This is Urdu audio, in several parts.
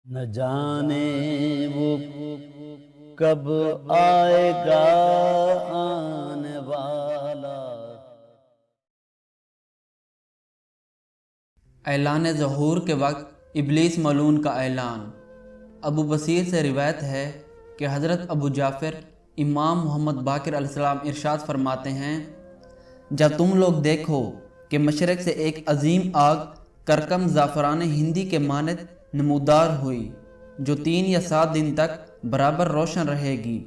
نہ جانے وہ کب آئے گا آنے والا۔ اعلان ظہور کے وقت ابلیس ملعون کا اعلان۔ ابو بصیر سے روایت ہے کہ حضرت ابو جعفر امام محمد باقر علیہ السلام ارشاد فرماتے ہیں، جب تم لوگ دیکھو کہ مشرق سے ایک عظیم آگ کرکم زعفران ہندی کے مانند نمودار ہوئی جو 3 یا 7 دن تک برابر روشن رہے گی،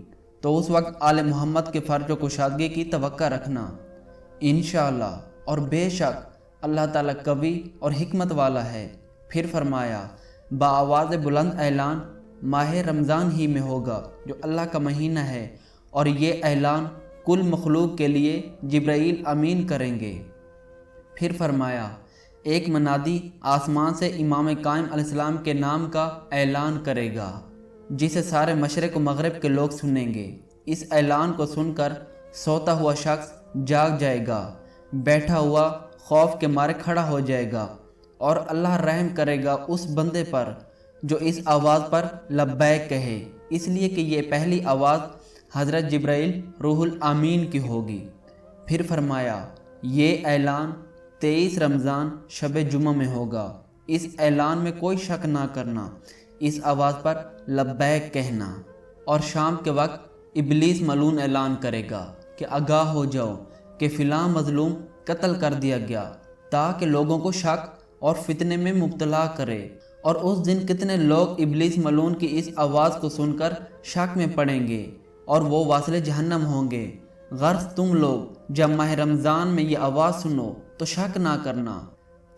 تو اس وقت آل محمد کے فرج و کشادگی کی توقع رکھنا انشاءاللہ، اور بے شک اللہ تعالیٰ قوی اور حکمت والا ہے۔ پھر فرمایا، بآواز بلند اعلان ماہ رمضان ہی میں ہوگا جو اللہ کا مہینہ ہے، اور یہ اعلان کل مخلوق کے لیے جبرائیل امین کریں گے۔ پھر فرمایا، ایک منادی آسمان سے امام قائم علیہ السلام کے نام کا اعلان کرے گا جسے سارے مشرق و مغرب کے لوگ سنیں گے۔ اس اعلان کو سن کر سوتا ہوا شخص جاگ جائے گا، بیٹھا ہوا خوف کے مارے کھڑا ہو جائے گا، اور اللہ رحم کرے گا اس بندے پر جو اس آواز پر لبیک کہے، اس لیے کہ یہ پہلی آواز حضرت جبرائیل روح الامین کی ہوگی۔ پھر فرمایا، یہ اعلان 23 رمضان شب جمعہ میں ہوگا۔ اس اعلان میں کوئی شک نہ کرنا، اس آواز پر لبیک کہنا۔ اور شام کے وقت ابلیس ملعون اعلان کرے گا کہ آگاہ ہو جاؤ کہ فلاں مظلوم قتل کر دیا گیا، تاکہ لوگوں کو شک اور فتنے میں مبتلا کرے۔ اور اس دن کتنے لوگ ابلیس ملعون کی اس آواز کو سن کر شک میں پڑیں گے اور وہ واصل جہنم ہوں گے۔ غرض تم لوگ جب ماہ رمضان میں یہ آواز سنو تو شک نہ کرنا،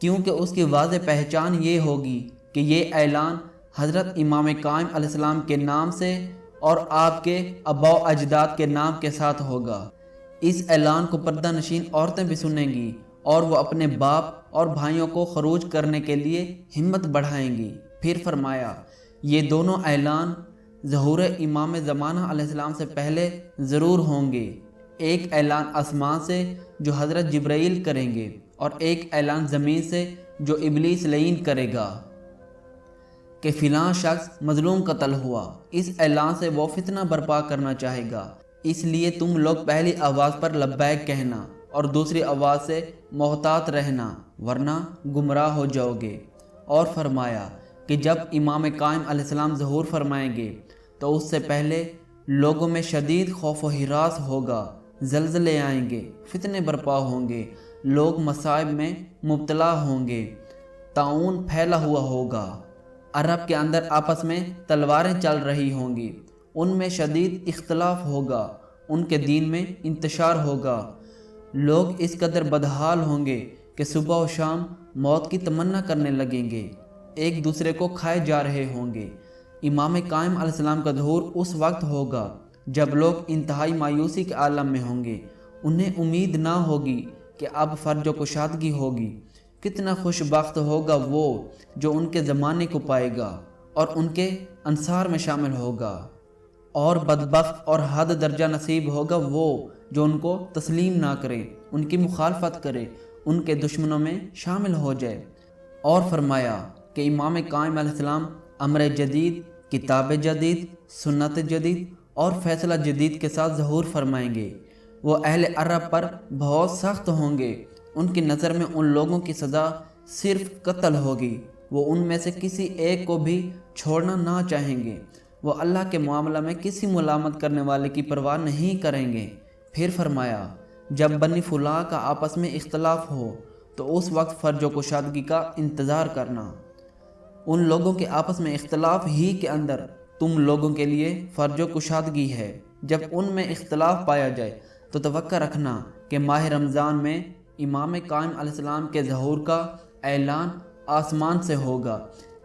کیونکہ اس کی واضح پہچان یہ ہوگی کہ یہ اعلان حضرت امام قائم علیہ السلام کے نام سے اور آپ کے آباء و اجداد کے نام کے ساتھ ہوگا۔ اس اعلان کو پردہ نشین عورتیں بھی سنیں گی، اور وہ اپنے باپ اور بھائیوں کو خروج کرنے کے لیے ہمت بڑھائیں گی۔ پھر فرمایا، یہ دونوں اعلان ظہور امام زمانہ علیہ السلام سے پہلے ضرور ہوں گے۔ ایک اعلان آسمان سے جو حضرت جبرائیل کریں گے، اور ایک اعلان زمین سے جو ابلیس لعین کرے گا کہ فلاں شخص مظلوم قتل ہوا۔ اس اعلان سے وہ فتنہ برپا کرنا چاہے گا، اس لیے تم لوگ پہلی آواز پر لبیک کہنا اور دوسری آواز سے محتاط رہنا، ورنہ گمراہ ہو جاؤ گے۔ اور فرمایا کہ جب امام قائم علیہ السلام ظہور فرمائیں گے تو اس سے پہلے لوگوں میں شدید خوف و ہراس ہوگا، زلزلے آئیں گے، فتنے برپا ہوں گے، لوگ مصائب میں مبتلا ہوں گے، طاعون پھیلا ہوا ہوگا، عرب کے اندر آپس میں تلواریں چل رہی ہوں گی، ان میں شدید اختلاف ہوگا، ان کے دین میں انتشار ہوگا، لوگ اس قدر بدحال ہوں گے کہ صبح و شام موت کی تمنا کرنے لگیں گے، ایک دوسرے کو کھائے جا رہے ہوں گے۔ امام قائم علیہ السلام کا ظہور اس وقت ہوگا جب لوگ انتہائی مایوسی کے عالم میں ہوں گے، انہیں امید نہ ہوگی کہ اب فرج و کشادگی ہوگی۔ کتنا خوش بخت ہوگا وہ جو ان کے زمانے کو پائے گا اور ان کے انصار میں شامل ہوگا، اور بدبخت اور حد درجہ نصیب ہوگا وہ جو ان کو تسلیم نہ کرے، ان کی مخالفت کرے، ان کے دشمنوں میں شامل ہو جائے۔ اور فرمایا کہ امام قائم علیہ السلام امر جدید، کتاب جدید، سنت جدید اور فیصلہ جدید کے ساتھ ظہور فرمائیں گے۔ وہ اہل عرب پر بہت سخت ہوں گے، ان کی نظر میں ان لوگوں کی سزا صرف قتل ہوگی، وہ ان میں سے کسی ایک کو بھی چھوڑنا نہ چاہیں گے، وہ اللہ کے معاملہ میں کسی ملامت کرنے والے کی پرواہ نہیں کریں گے۔ پھر فرمایا، جب بنی فلاں کا آپس میں اختلاف ہو تو اس وقت فرج و کشادگی کا انتظار کرنا۔ ان لوگوں کے آپس میں اختلاف ہی کے اندر تم لوگوں کے لیے فرج و کشادگی ہے۔ جب ان میں اختلاف پایا جائے تو توقع رکھنا کہ ماہ رمضان میں امام قائم علیہ السلام کے ظہور کا اعلان آسمان سے ہوگا۔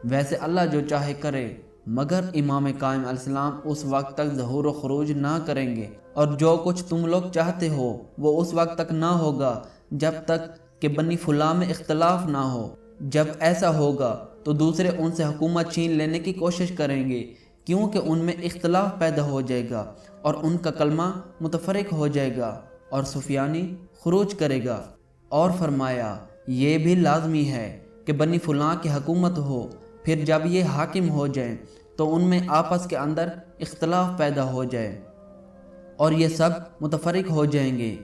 ویسے اللہ جو چاہے کرے، مگر امام قائم علیہ السلام اس وقت تک ظہور و خروج نہ کریں گے، اور جو کچھ تم لوگ چاہتے ہو وہ اس وقت تک نہ ہوگا جب تک کہ بنی فلاں میں اختلاف نہ ہو۔ جب ایسا ہوگا تو دوسرے ان سے حکومت چھین لینے کی کوشش کریں گے، کیونکہ ان میں اختلاف پیدا ہو جائے گا اور ان کا کلمہ متفرق ہو جائے گا اور سفیانی خروج کرے گا۔ اور فرمایا، یہ بھی لازمی ہے کہ بنی فلاں کی حکومت ہو، پھر جب یہ حاکم ہو جائیں تو ان میں آپس کے اندر اختلاف پیدا ہو جائے اور یہ سب متفرق ہو جائیں گے۔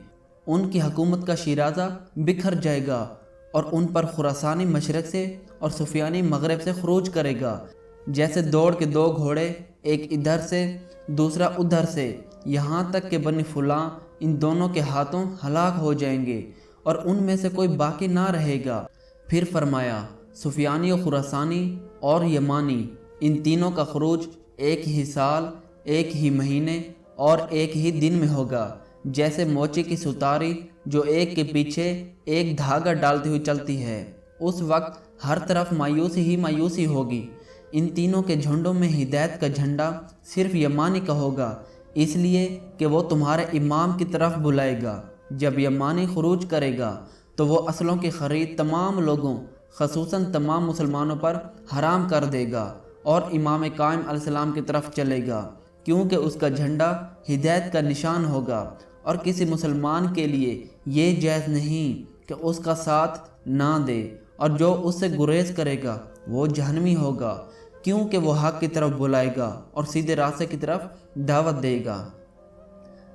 ان کی حکومت کا شیرازہ بکھر جائے گا اور ان پر خراسانی مشرق سے اور سفیانی مغرب سے خروج کرے گا، جیسے دوڑ کے دو گھوڑے، ایک ادھر سے دوسرا ادھر سے، یہاں تک کہ بنی فلاں ان دونوں کے ہاتھوں ہلاک ہو جائیں گے اور ان میں سے کوئی باقی نہ رہے گا۔ پھر فرمایا سفیانی و خراسانی اور یمانی ان تینوں کا خروج ایک ہی سال، ایک ہی مہینے اور ایک ہی دن میں ہوگا، جیسے موچی کی ستاری جو ایک کے پیچھے ایک دھاگا ڈالتی ہوئی چلتی ہے۔ اس وقت ہر طرف مایوسی ہی مایوسی ہوگی۔ ان تینوں کے جھنڈوں میں ہدایت کا جھنڈا صرف یمانی کا ہوگا، اس لیے کہ وہ تمہارے امام کی طرف بلائے گا۔ جب یمانی خروج کرے گا تو وہ اسلحوں کی خرید تمام لوگوں خصوصاً تمام مسلمانوں پر حرام کر دے گا اور امام قائم علیہ السلام کی طرف چلے گا، کیونکہ اس کا جھنڈا ہدایت کا نشان ہوگا، اور کسی مسلمان کے لیے یہ جائز نہیں کہ اس کا ساتھ نہ دے، اور جو اس سے گریز کرے گا وہ جہنمی ہوگا، کیونکہ وہ حق کی طرف بلائے گا اور سیدھے راستے کی طرف دعوت دے گا۔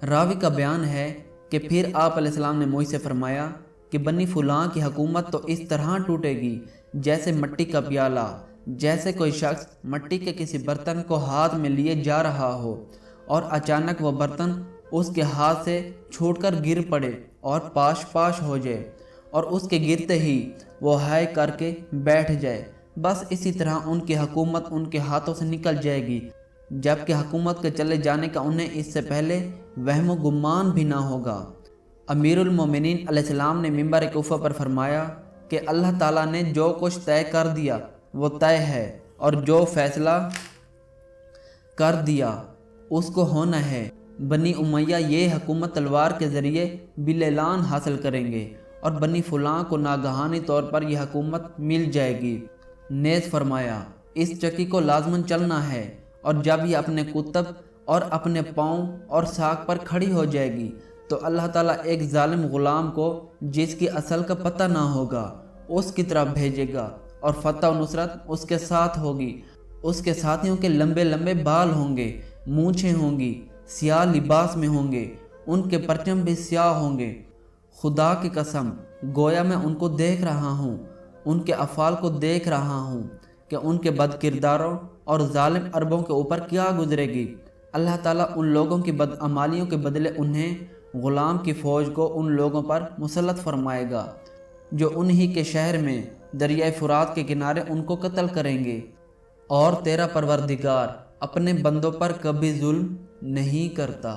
راوی کا بیان ہے کہ پھر آپ علیہ السلام نے مجھ سے فرمایا کہ بنی فلاں کی حکومت تو اس طرح ٹوٹے گی جیسے مٹی کا پیالہ، جیسے کوئی شخص مٹی کے کسی برتن کو ہاتھ میں لیے جا رہا ہو اور اچانک وہ برتن اس کے ہاتھ سے چھوٹ کر گر پڑے اور پاش پاش ہو جائے، اور اس کے گرتے ہی وہ ہائے کر کے بیٹھ جائے۔ بس اسی طرح ان کی حکومت ان کے ہاتھوں سے نکل جائے گی، جبکہ حکومت کے چلے جانے کا انہیں اس سے پہلے وہم و گمان بھی نہ ہوگا۔ امیر المومنین علیہ السلام نے منبر کوفہ پر فرمایا کہ اللہ تعالیٰ نے جو کچھ طے کر دیا وہ طے ہے، اور جو فیصلہ کر دیا اس کو ہونا ہے۔ بنی امیہ یہ حکومت تلوار کے ذریعے بالاعلان حاصل کریں گے، اور بنی فلاں کو ناگہانی طور پر یہ حکومت مل جائے گی۔ نیز فرمایا اس چکی کو لازماً چلنا ہے، اور جب یہ اپنے کتب اور اپنے پاؤں اور ساکھ پر کھڑی ہو جائے گی تو اللہ تعالیٰ ایک ظالم غلام کو جس کی اصل کا پتہ نہ ہوگا اس کی طرف بھیجے گا، اور فتح و نصرت اس کے ساتھ ہوگی۔ اس کے ساتھیوں کے لمبے لمبے بال ہوں گے، مونچھیں ہوں گی، سیاہ لباس میں ہوں گے، ان کے پرچم بھی سیاہ ہوں گے۔ خدا کی قسم گویا میں ان کو دیکھ رہا ہوں، ان کے افعال کو دیکھ رہا ہوں کہ ان کے بد کرداروں اور ظالم عربوں کے اوپر کیا گزرے گی۔ اللہ تعالیٰ ان لوگوں کی بدعمالیوں کے بدلے انہیں غلام کی فوج کو ان لوگوں پر مسلط فرمائے گا جو انہی کے شہر میں دریائے فرات کے کنارے ان کو قتل کریں گے، اور تیرا پروردگار اپنے بندوں پر کبھی ظلم نہیں کرتا۔